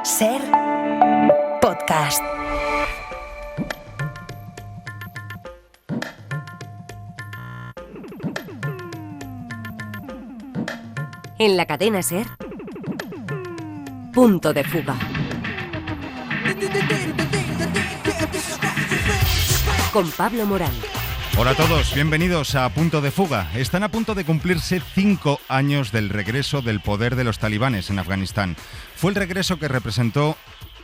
Ser podcast. En la cadena Ser, Punto de Fuga. Con Pablo Morán. Hola a todos, bienvenidos a Punto de Fuga. Están a punto de cumplirse 5 años del regreso del poder de los talibanes en Afganistán. Fue el regreso que representó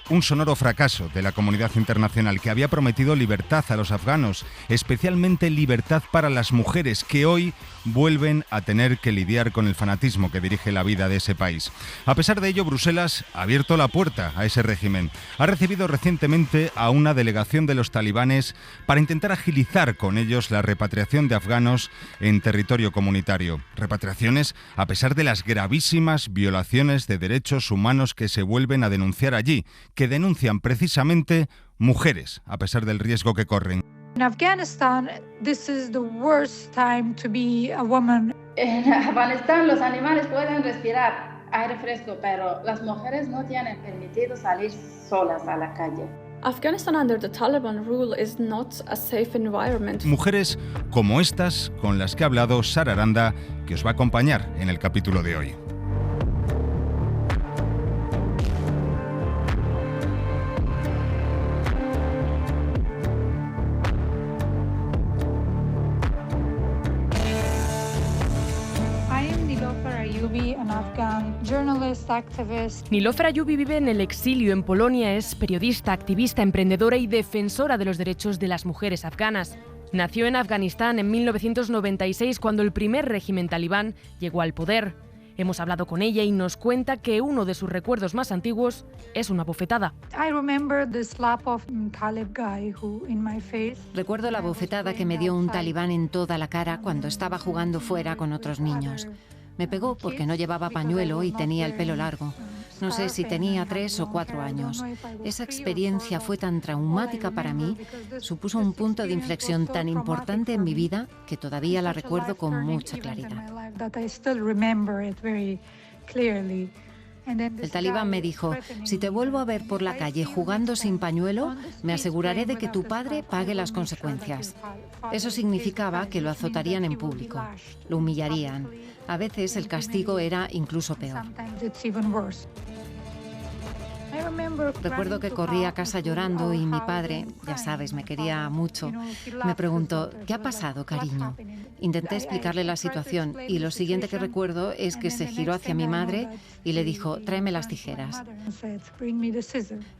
un sonoro fracaso de la comunidad internacional que había prometido libertad a los afganos, especialmente libertad para las mujeres que hoy vuelven a tener que lidiar con el fanatismo que dirige la vida de ese país. A pesar de ello, Bruselas ha abierto la puerta a ese régimen. Ha recibido recientemente a una delegación de los talibanes para intentar agilizar con ellos la repatriación de afganos en territorio comunitario. Repatriaciones a pesar de las gravísimas violaciones de derechos humanos que se vuelven a denunciar allí, que denuncian precisamente mujeres, a pesar del riesgo que corren. In Afghanistan, this is the worst time to be a woman. En Afganistán los animales pueden respirar aire fresco, pero las mujeres no tienen permitido salir solas a la calle. Afghanistan under the Taliban rule is not a safe environment. Mujeres como estas con las que ha hablado Sara Aranda, que os va a acompañar en el capítulo de hoy. Nilofer Ayubi vive en el exilio en Polonia, es periodista, activista, emprendedora y defensora de los derechos de las mujeres afganas. Nació en Afganistán en 1996 cuando el primer régimen talibán llegó al poder. Hemos hablado con ella y nos cuenta que uno de sus recuerdos más antiguos es una bofetada. Recuerdo la bofetada que me dio un talibán en toda la cara cuando estaba jugando fuera con otros niños. Me pegó porque no llevaba pañuelo y tenía el pelo largo. No sé si tenía 3 o 4 años. Esa experiencia fue tan traumática para mí, supuso un punto de inflexión tan importante en mi vida que todavía la recuerdo con mucha claridad. El talibán me dijo, si te vuelvo a ver por la calle jugando sin pañuelo, me aseguraré de que tu padre pague las consecuencias. Eso significaba que lo azotarían en público, lo humillarían. A veces el castigo era incluso peor. Recuerdo que corrí a casa llorando y mi padre, ya sabes, me quería mucho, me preguntó, ¿qué ha pasado, cariño? Intenté explicarle la situación y lo siguiente que recuerdo es que se giró hacia mi madre y le dijo, tráeme las tijeras.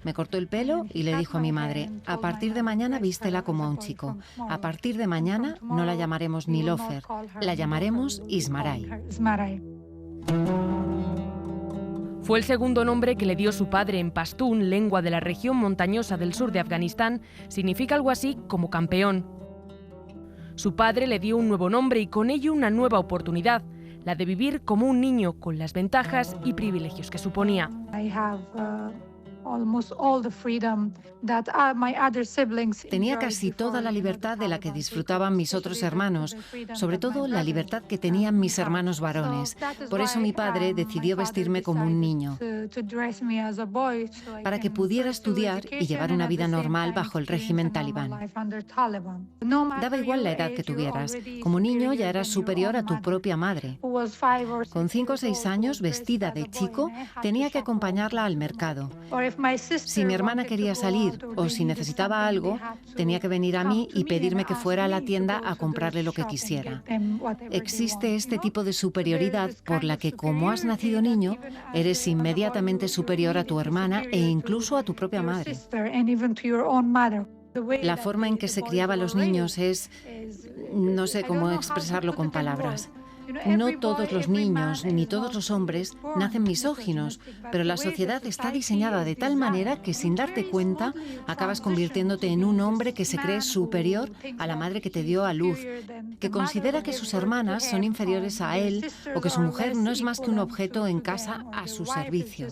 Me cortó el pelo y le dijo a mi madre, a partir de mañana vístela como a un chico. A partir de mañana no la llamaremos Nilofer, la llamaremos Ismaray. Fue el segundo nombre que le dio su padre en pastún, lengua de la región montañosa del sur de Afganistán. Significa algo así como campeón. Su padre le dio un nuevo nombre y con ello una nueva oportunidad, la de vivir como un niño con las ventajas y privilegios que suponía. Tenía casi toda la libertad de la que disfrutaban mis otros hermanos, sobre todo la libertad que tenían mis hermanos varones. Por eso mi padre decidió vestirme como un niño, para que pudiera estudiar y llevar una vida normal bajo el régimen talibán. Daba igual la edad que tuvieras, como niño ya eras superior a tu propia madre. Con 5 o 6 años, vestida de chico, tenía que acompañarla al mercado. Si mi hermana quería salir o si necesitaba algo, tenía que venir a mí y pedirme que fuera a la tienda a comprarle lo que quisiera. Existe este tipo de superioridad por la que, como has nacido niño, eres inmediatamente superior a tu hermana e incluso a tu propia madre. La forma en que se criaba a los niños es... no sé cómo expresarlo con palabras. No todos los niños ni todos los hombres nacen misóginos, pero la sociedad está diseñada de tal manera que sin darte cuenta acabas convirtiéndote en un hombre que se cree superior a la madre que te dio a luz, que considera que sus hermanas son inferiores a él o que su mujer no es más que un objeto en casa a su servicio.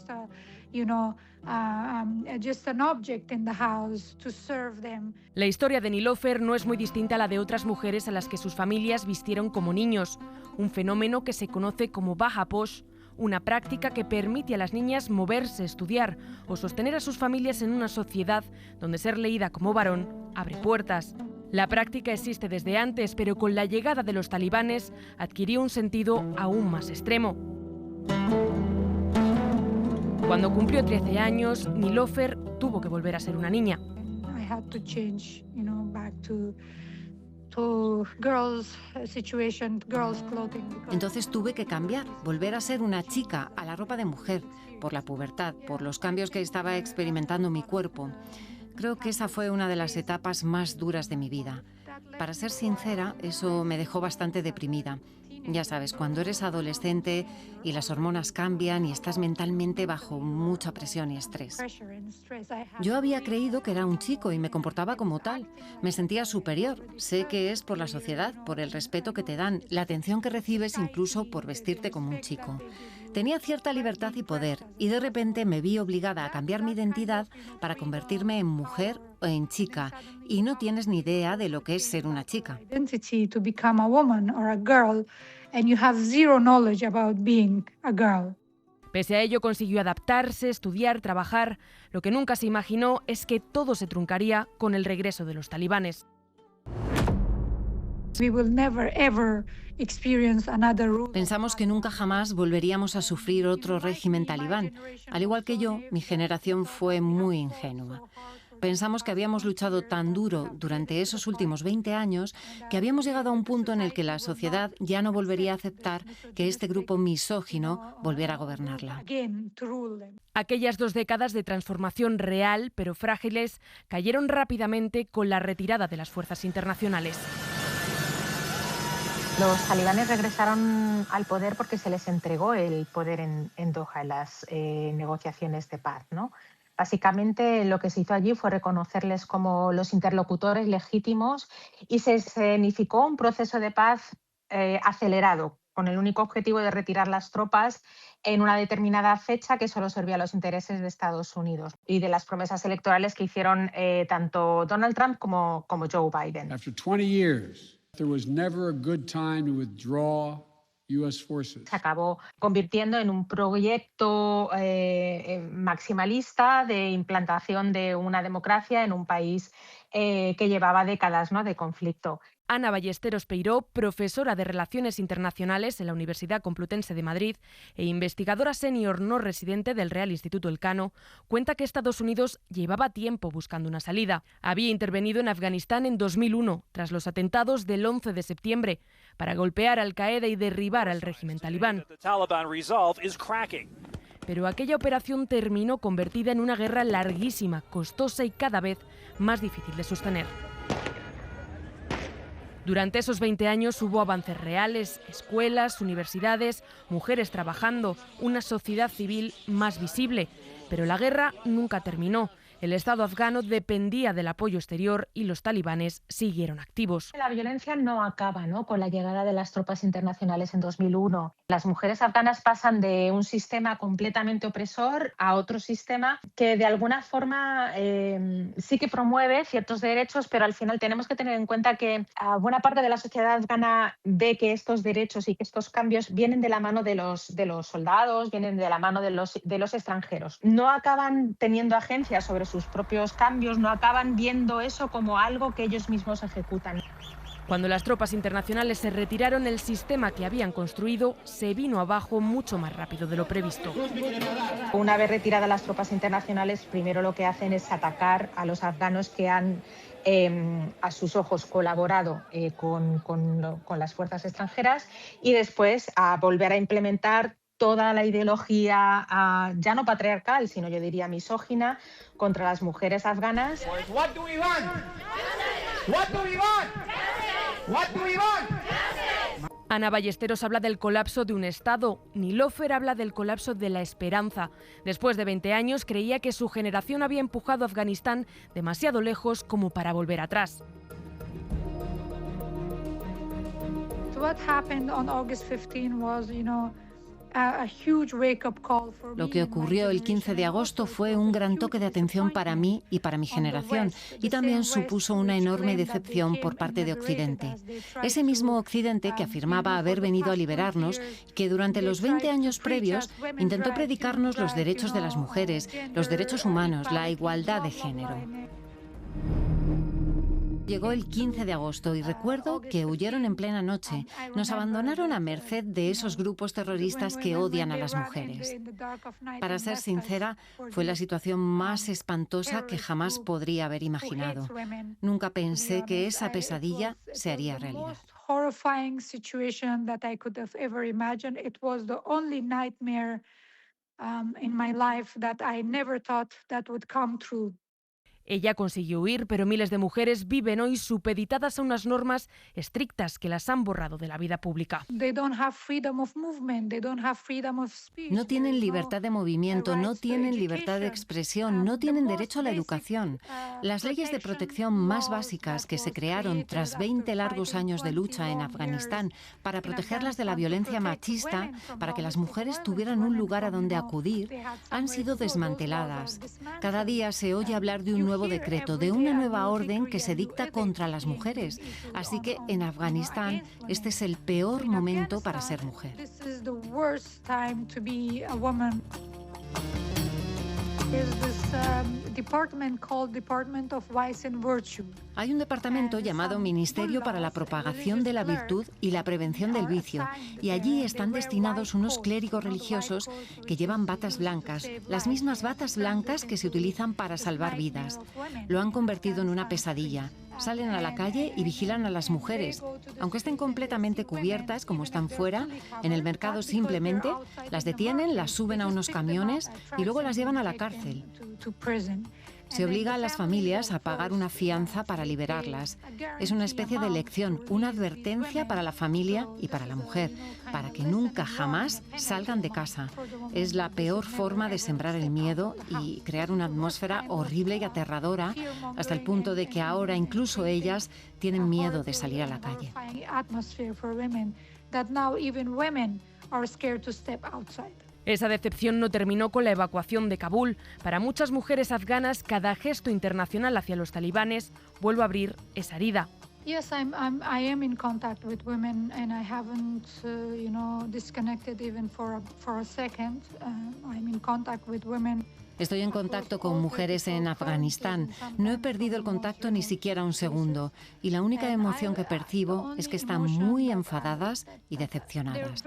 La historia de Nilofer no es muy distinta a la de otras mujeres a las que sus familias vistieron como niños, un fenómeno que se conoce como Baja Posh una práctica que permite a las niñas moverse, estudiar o sostener a sus familias en una sociedad donde ser leída como varón abre puertas. La práctica existe desde antes, pero con la llegada de los talibanes adquirió un sentido aún más extremo. Cuando cumplió 13 años, Nilofer tuvo que volver a ser una niña. Entonces tuve que cambiar, volver a ser una chica, a la ropa de mujer, por la pubertad, por los cambios que estaba experimentando mi cuerpo. Creo que esa fue una de las etapas más duras de mi vida. Para ser sincera, eso me dejó bastante deprimida. Ya sabes, cuando eres adolescente y las hormonas cambian y estás mentalmente bajo mucha presión y estrés. Yo había creído que era un chico y me comportaba como tal. Me sentía superior. Sé que es por la sociedad, por el respeto que te dan, la atención que recibes incluso por vestirte como un chico. Tenía cierta libertad y poder, y de repente me vi obligada a cambiar mi identidad para convertirme en mujer o en chica, y no tienes ni idea de lo que es ser una chica. Pese a ello, consiguió adaptarse, estudiar, trabajar. Lo que nunca se imaginó es que todo se truncaría con el regreso de los talibanes. Pensamos que nunca jamás volveríamos a sufrir otro régimen talibán. Al igual que yo, mi generación fue muy ingenua. Pensamos que habíamos luchado tan duro durante esos últimos 20 años que habíamos llegado a un punto en el que la sociedad ya no volvería a aceptar que este grupo misógino volviera a gobernarla. Aquellas 2 décadas de transformación real, pero frágiles, cayeron rápidamente con la retirada de las fuerzas internacionales. Los talibanes regresaron al poder porque se les entregó el poder en Doha, en las negociaciones de paz, ¿no? Básicamente lo que se hizo allí fue reconocerles como los interlocutores legítimos y se escenificó un proceso de paz acelerado, con el único objetivo de retirar las tropas en una determinada fecha que solo servía a los intereses de Estados Unidos y de las promesas electorales que hicieron tanto Donald Trump como Joe Biden. After 20 years, there was never a good time to withdraw US forces. Se acabó convirtiendo en un proyecto maximalista de implantación de una democracia en un país que llevaba décadas, ¿no?, de conflicto. Ana Ballesteros Peiró, profesora de Relaciones Internacionales en la Universidad Complutense de Madrid e investigadora senior no residente del Real Instituto Elcano, cuenta que Estados Unidos llevaba tiempo buscando una salida. Había intervenido en Afganistán en 2001, tras los atentados del 11 de septiembre, para golpear a Al-Qaeda y derribar al régimen talibán. Pero aquella operación terminó convertida en una guerra larguísima, costosa y cada vez más difícil de sostener. Durante esos 20 años hubo avances reales, escuelas, universidades, mujeres trabajando, una sociedad civil más visible. Pero la guerra nunca terminó. El Estado afgano dependía del apoyo exterior y los talibanes siguieron activos. La violencia no acaba, ¿no?, con la llegada de las tropas internacionales en 2001. Las mujeres afganas pasan de un sistema completamente opresor a otro sistema que de alguna forma sí que promueve ciertos derechos, pero al final tenemos que tener en cuenta que buena parte de la sociedad afgana ve que estos derechos y que estos cambios vienen de la mano de los soldados, vienen de la mano de los extranjeros. No acaban teniendo agencia sobre sus propios cambios, no acaban viendo eso como algo que ellos mismos ejecutan. Cuando las tropas internacionales se retiraron, el sistema que habían construido se vino abajo mucho más rápido de lo previsto. Una vez retiradas las tropas internacionales, primero lo que hacen es atacar a los afganos que han, a sus ojos, colaborado con las fuerzas extranjeras, y después a volver a implementar toda la ideología ya no patriarcal, sino yo diría misógina, contra las mujeres afganas. Ana Ballesteros habla del colapso de un Estado. Nilofer habla del colapso de la esperanza. Después de 20 años creía que su generación había empujado a Afganistán demasiado lejos como para volver atrás. What happened on August 15 was, Lo que ocurrió el 15 de agosto fue un gran toque de atención para mí y para mi generación, y también supuso una enorme decepción por parte de Occidente. Ese mismo Occidente que afirmaba haber venido a liberarnos, que durante los 20 años previos intentó predicarnos los derechos de las mujeres, los derechos humanos, la igualdad de género. Llegó el 15 de agosto y recuerdo que huyeron en plena noche. Nos abandonaron a merced de esos grupos terroristas que odian a las mujeres. Para ser sincera, fue la situación más espantosa que jamás podría haber imaginado. Nunca pensé que esa pesadilla se haría realidad. Ella consiguió huir, pero miles de mujeres viven hoy supeditadas a unas normas estrictas que las han borrado de la vida pública. No tienen libertad de movimiento, no tienen libertad de expresión, no tienen derecho a la educación. Las leyes de protección más básicas que se crearon tras 20 largos años de lucha en Afganistán para protegerlas de la violencia machista, para que las mujeres tuvieran un lugar a donde acudir, han sido desmanteladas. Cada día se oye hablar de un nuevo decreto, de una nueva orden que se dicta contra las mujeres. Así que en Afganistán este es el peor momento para ser mujer. Hay un departamento llamado Ministerio para la Propagación de la Virtud y la Prevención del Vicio, y allí están destinados unos clérigos religiosos que llevan batas blancas, las mismas batas blancas que se utilizan para salvar vidas. Lo han convertido en una pesadilla. Salen a la calle y vigilan a las mujeres. Aunque estén completamente cubiertas, como están fuera, en el mercado simplemente las detienen, las suben a unos camiones y luego las llevan a la cárcel. Se obliga a las familias a pagar una fianza para liberarlas. Es una especie de lección, una advertencia para la familia y para la mujer, para que nunca jamás salgan de casa. Es la peor forma de sembrar el miedo y crear una atmósfera horrible y aterradora, hasta el punto de que ahora incluso ellas tienen miedo de salir a la calle. Esa decepción no terminó con la evacuación de Kabul. Para muchas mujeres afganas, cada gesto internacional hacia los talibanes vuelve a abrir esa herida. Yes, I am in contact with women, and I haven't, disconnected even for a second. I'm in contact with women. Estoy en contacto con mujeres en Afganistán. No he perdido el contacto ni siquiera un segundo. Y la única emoción que percibo es que están muy enfadadas y decepcionadas.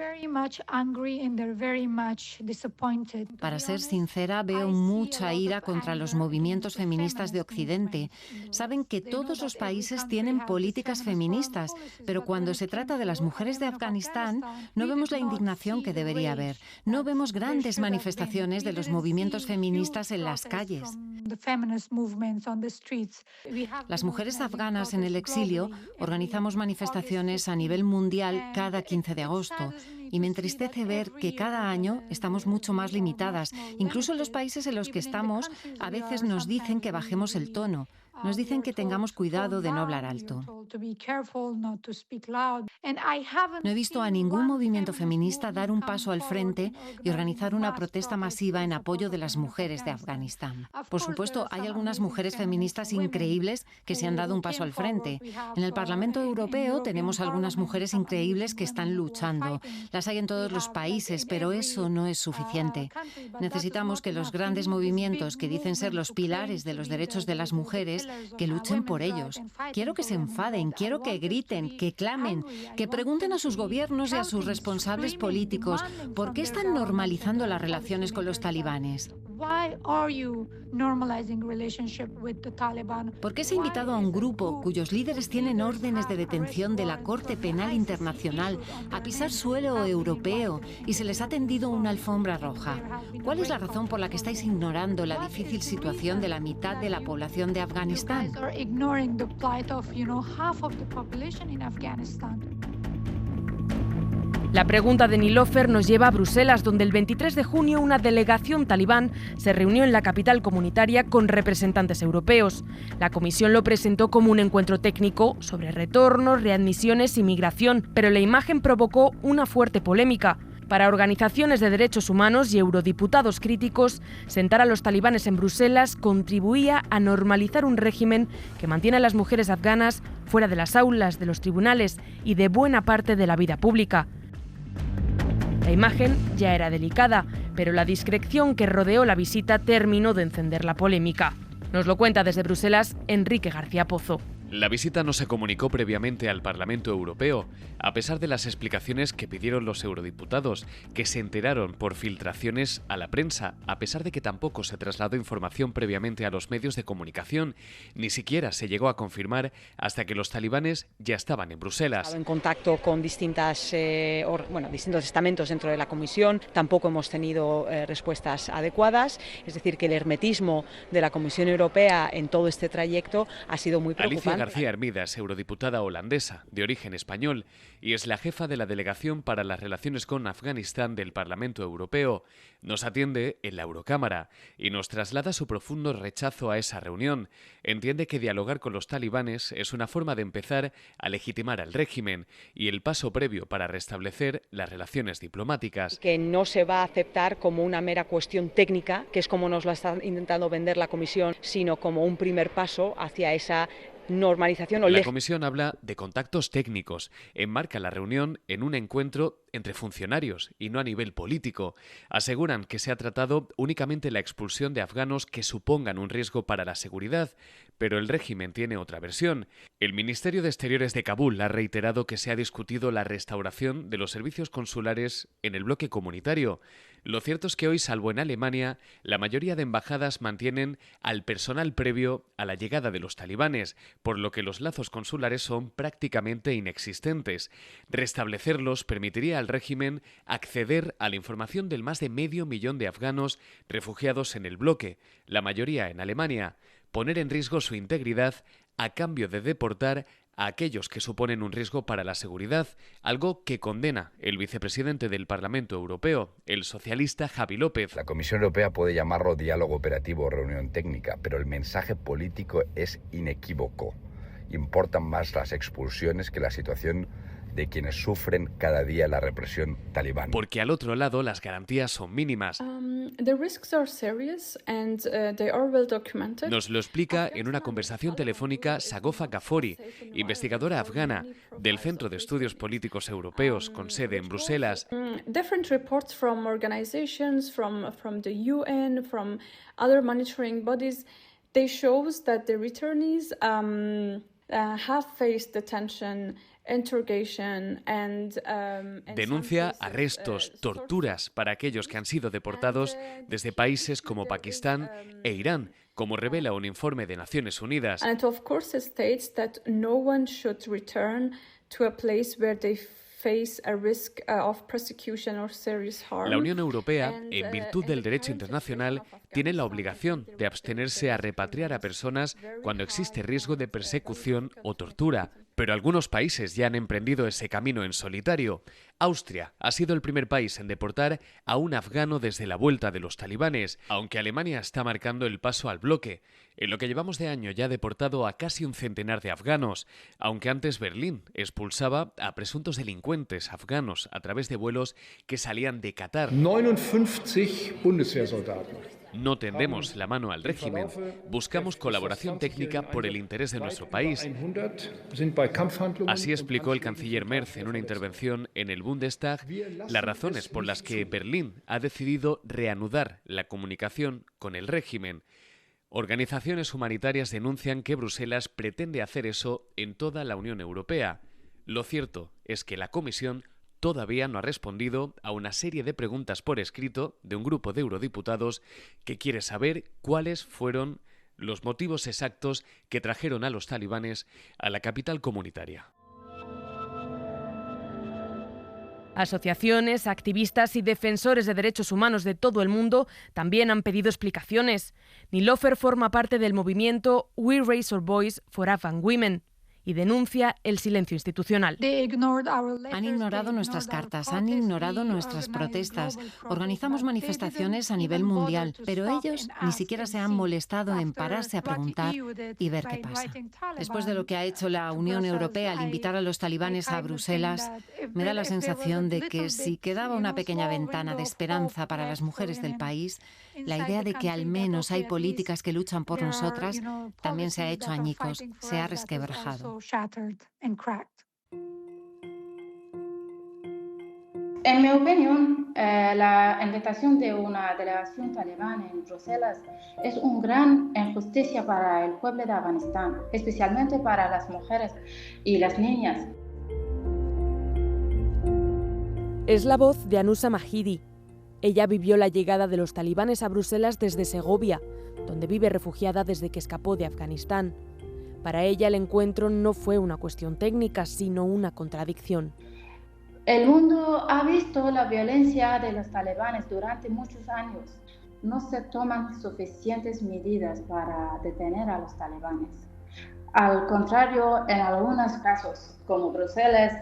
Para ser sincera, veo mucha ira contra los movimientos feministas de Occidente. Saben que todos los países tienen políticas feministas, pero cuando se trata de las mujeres de Afganistán, no vemos la indignación que debería haber. No vemos grandes manifestaciones de los movimientos feministas en las calles. Las mujeres afganas en el exilio organizamos manifestaciones a nivel mundial cada 15 de agosto y me entristece ver que cada año estamos mucho más limitadas. Incluso en los países en los que estamos a veces nos dicen que bajemos el tono. Nos dicen que tengamos cuidado de no hablar alto. No he visto a ningún movimiento feminista dar un paso al frente y organizar una protesta masiva en apoyo de las mujeres de Afganistán. Por supuesto, hay algunas mujeres feministas increíbles que se han dado un paso al frente. En el Parlamento Europeo tenemos algunas mujeres increíbles que están luchando. Las hay en todos los países, pero eso no es suficiente. Necesitamos que los grandes movimientos que dicen ser los pilares de los derechos de las mujeres que luchen por ellos. Quiero que se enfaden, quiero que griten, que clamen, que pregunten a sus gobiernos y a sus responsables políticos ¿por qué están normalizando las relaciones con los talibanes? ¿Por qué se ha invitado a un grupo cuyos líderes tienen órdenes de detención de la Corte Penal Internacional a pisar suelo europeo y se les ha tendido una alfombra roja? ¿Cuál es la razón por la que estáis ignorando la difícil situación de la mitad de la población de Afganistán? La pregunta de Nilofer nos lleva a Bruselas, donde el 23 de junio una delegación talibán se reunió en la capital comunitaria con representantes europeos. La comisión lo presentó como un encuentro técnico sobre retornos, readmisiones y migración, pero la imagen provocó una fuerte polémica. Para organizaciones de derechos humanos y eurodiputados críticos, sentar a los talibanes en Bruselas contribuía a normalizar un régimen que mantiene a las mujeres afganas fuera de las aulas, de los tribunales y de buena parte de la vida pública. La imagen ya era delicada, pero la discreción que rodeó la visita terminó de encender la polémica. Nos lo cuenta desde Bruselas Enrique García Pozo. La visita no se comunicó previamente al Parlamento Europeo, a pesar de las explicaciones que pidieron los eurodiputados, que se enteraron por filtraciones a la prensa, a pesar de que tampoco se trasladó información previamente a los medios de comunicación, ni siquiera se llegó a confirmar hasta que los talibanes ya estaban en Bruselas. En contacto con distintos estamentos dentro de la Comisión, tampoco hemos tenido respuestas adecuadas, es decir, que el hermetismo de la Comisión Europea en todo este trayecto ha sido muy preocupante. Alicia García Hermida, eurodiputada holandesa, de origen español, y es la jefa de la Delegación para las Relaciones con Afganistán del Parlamento Europeo. Nos atiende en la Eurocámara y nos traslada su profundo rechazo a esa reunión. Entiende que dialogar con los talibanes es una forma de empezar a legitimar al régimen y el paso previo para restablecer las relaciones diplomáticas. Que no se va a aceptar como una mera cuestión técnica, que es como nos lo está intentando vender la Comisión, sino como un primer paso hacia esa normalización. La Comisión habla de contactos técnicos, enmarca la reunión en un encuentro entre funcionarios y no a nivel político. Aseguran que se ha tratado únicamente la expulsión de afganos que supongan un riesgo para la seguridad, pero el régimen tiene otra versión. El Ministerio de Exteriores de Kabul ha reiterado que se ha discutido la restauración de los servicios consulares en el bloque comunitario. Lo cierto es que hoy, salvo en Alemania, la mayoría de embajadas mantienen al personal previo a la llegada de los talibanes, por lo que los lazos consulares son prácticamente inexistentes. Restablecerlos permitiría al régimen acceder a la información del más de 500.000 de afganos refugiados en el bloque, la mayoría en Alemania, poner en riesgo su integridad a cambio de deportar a aquellos que suponen un riesgo para la seguridad, algo que condena el vicepresidente del Parlamento Europeo, el socialista Javi López. La Comisión Europea puede llamarlo diálogo operativo o reunión técnica, pero el mensaje político es inequívoco. Importan más las expulsiones que la situación de quienes sufren cada día la represión talibán. Porque al otro lado las garantías son mínimas. Nos lo explica en una conversación telefónica Sagofa Ghaffori, investigadora afgana del Centro de Estudios Políticos Europeos con sede en Bruselas. Different reports from organizations, from the UN, from other monitoring bodies, they shows that the returnees have faced detention, interrogation and denuncia arrestos, torturas para aquellos que han sido deportados desde países como Pakistán e Irán, como revela un informe de Naciones Unidas. And it of course states that no one should return to a place where they face a risk of persecution or serious harm. La Unión Europea, en virtud del derecho internacional, tiene la obligación de abstenerse a repatriar a personas cuando existe riesgo de persecución o tortura. Pero algunos países ya han emprendido ese camino en solitario. Austria ha sido el primer país en deportar a un afgano desde la vuelta de los talibanes, aunque Alemania está marcando el paso al bloque. En lo que llevamos de año ya ha deportado a casi un centenar de afganos, aunque antes Berlín expulsaba a presuntos delincuentes afganos a través de vuelos que salían de Qatar. 59 Bundeswehrsoldaten. No tendemos la mano al régimen, buscamos colaboración técnica por el interés de nuestro país. Así explicó el canciller Merz en una intervención en el Bundestag las razones por las que Berlín ha decidido reanudar la comunicación con el régimen. Organizaciones humanitarias denuncian que Bruselas pretende hacer eso en toda la Unión Europea. Lo cierto es que la Comisión todavía no ha respondido a una serie de preguntas por escrito de un grupo de eurodiputados que quiere saber cuáles fueron los motivos exactos que trajeron a los talibanes a la capital comunitaria. Asociaciones, activistas y defensores de derechos humanos de todo el mundo también han pedido explicaciones. Nilofer forma parte del movimiento We Raise Our Voice for Afghan Women y denuncia el silencio institucional. Han ignorado nuestras cartas, han ignorado nuestras protestas. Organizamos manifestaciones a nivel mundial, pero ellos ni siquiera se han molestado en pararse a preguntar y ver qué pasa. Después de lo que ha hecho la Unión Europea al invitar a los talibanes a Bruselas, me da la sensación de que si quedaba una pequeña ventana de esperanza para las mujeres del país, la idea de que al menos hay políticas que luchan por nosotras también se ha hecho añicos, se ha resquebrajado. En mi opinión, la invitación de una delegación talibana en Bruselas es una gran injusticia para el pueblo de Afganistán, especialmente para las mujeres y las niñas. Es la voz de Anusa Mahidi. Ella vivió la llegada de los talibanes a Bruselas desde Segovia, donde vive refugiada desde que escapó de Afganistán. Para ella el encuentro no fue una cuestión técnica, sino una contradicción. El mundo ha visto la violencia de los talibanes durante muchos años. No se toman suficientes medidas para detener a los talibanes. Al contrario, en algunos casos, como Bruselas,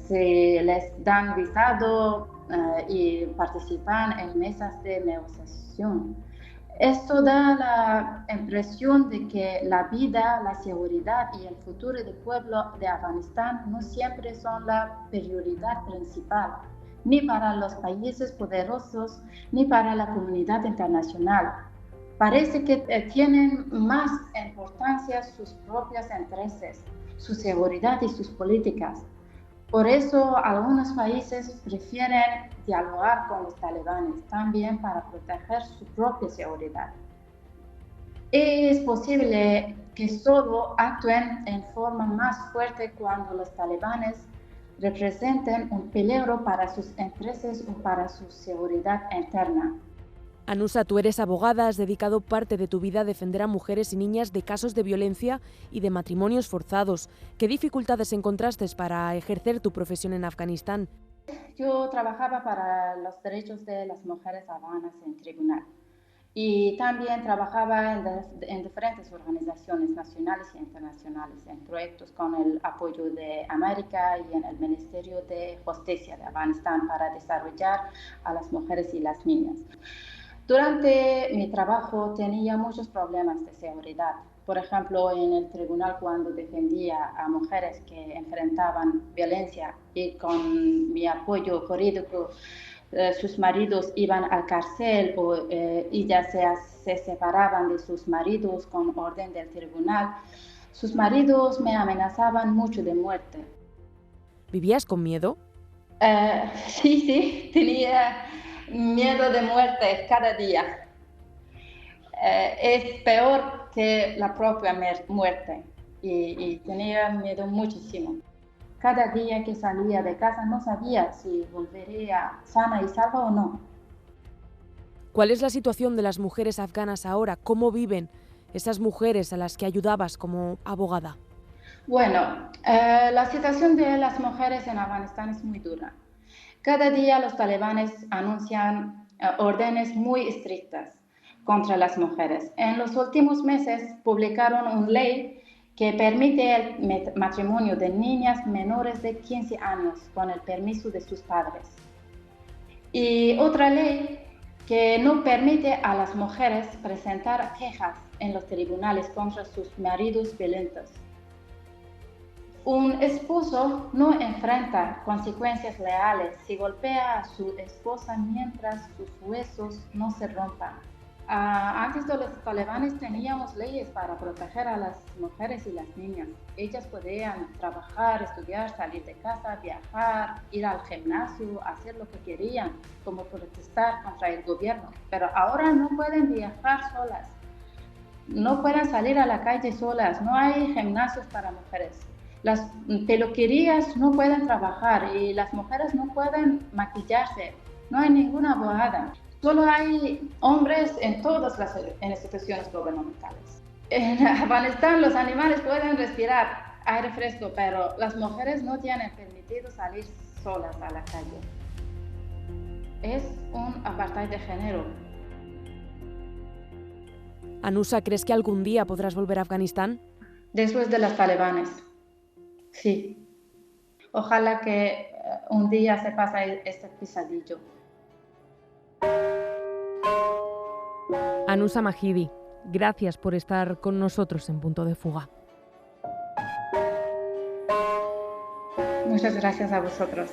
se les dan visado y participan en mesas de negociación. Esto da la impresión de que la vida, la seguridad y el futuro del pueblo de Afganistán no siempre son la prioridad principal, ni para los países poderosos, ni para la comunidad internacional. Parece que tienen más importancia sus propios intereses, su seguridad y sus políticas. Por eso, algunos países prefieren dialogar con los talibanes también para proteger su propia seguridad. Es posible que solo actúen en forma más fuerte cuando los talibanes representen un peligro para sus intereses o para su seguridad interna. Anusa, tú eres abogada, has dedicado parte de tu vida a defender a mujeres y niñas de casos de violencia y de matrimonios forzados. ¿Qué dificultades encontraste para ejercer tu profesión en Afganistán? Yo trabajaba para los derechos de las mujeres afganas en tribunal y también trabajaba en diferentes organizaciones nacionales e internacionales, en proyectos con el apoyo de América y en el Ministerio de Justicia de Afganistán para desarrollar a las mujeres y las niñas. Durante mi trabajo tenía muchos problemas de seguridad. Por ejemplo, en el tribunal cuando defendía a mujeres que enfrentaban violencia y con mi apoyo jurídico, sus maridos iban al cárcel o ellas se separaban de sus maridos con orden del tribunal. Sus maridos me amenazaban mucho de muerte. ¿Vivías con miedo? Sí, tenía miedo de muerte cada día. Es peor que la propia muerte y tenía miedo muchísimo. Cada día que salía de casa no sabía si volvería sana y salva o no. ¿Cuál es la situación de las mujeres afganas ahora? ¿Cómo viven esas mujeres a las que ayudabas como abogada? Bueno, la situación de las mujeres en Afganistán es muy dura. Cada día los talibanes anuncian órdenes muy estrictas contra las mujeres. En los últimos meses publicaron una ley que permite el matrimonio de niñas menores de 15 años con el permiso de sus padres. Y otra ley que no permite a las mujeres presentar quejas en los tribunales contra sus maridos violentos. Un esposo no enfrenta consecuencias legales si golpea a su esposa mientras sus huesos no se rompan. Antes de los talibanes teníamos leyes para proteger a las mujeres y las niñas. Ellas podían trabajar, estudiar, salir de casa, viajar, ir al gimnasio, hacer lo que querían, como protestar contra el gobierno. Pero ahora no pueden viajar solas, no pueden salir a la calle solas, no hay gimnasios para mujeres. Las peluquerías no pueden trabajar y las mujeres no pueden maquillarse, no hay ninguna abogada. Solo hay hombres en todas las instituciones gubernamentales. En Afganistán los animales pueden respirar aire fresco, pero las mujeres no tienen permitido salir solas a la calle. Es un apartheid de género. Anusa, ¿crees que algún día podrás volver a Afganistán? Después de los talibanes. Sí. Ojalá que un día se pase este pesadillo. Anusa Mahidi, gracias por estar con nosotros en Punto de Fuga. Muchas gracias a vosotros.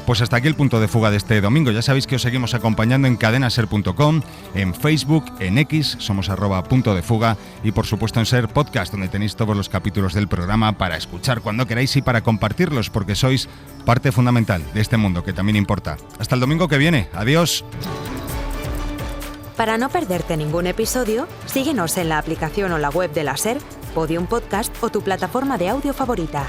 Pues hasta aquí el Punto de Fuga de este domingo. Ya sabéis que os seguimos acompañando en cadenaser.com, en Facebook, en X, somos @punto de fuga y por supuesto en Ser Podcast, donde tenéis todos los capítulos del programa para escuchar cuando queráis y para compartirlos, porque sois parte fundamental de este mundo que también importa. Hasta el domingo que viene. Adiós. Para no perderte ningún episodio, síguenos en la aplicación o la web de la SER, Podium Podcast o tu plataforma de audio favorita.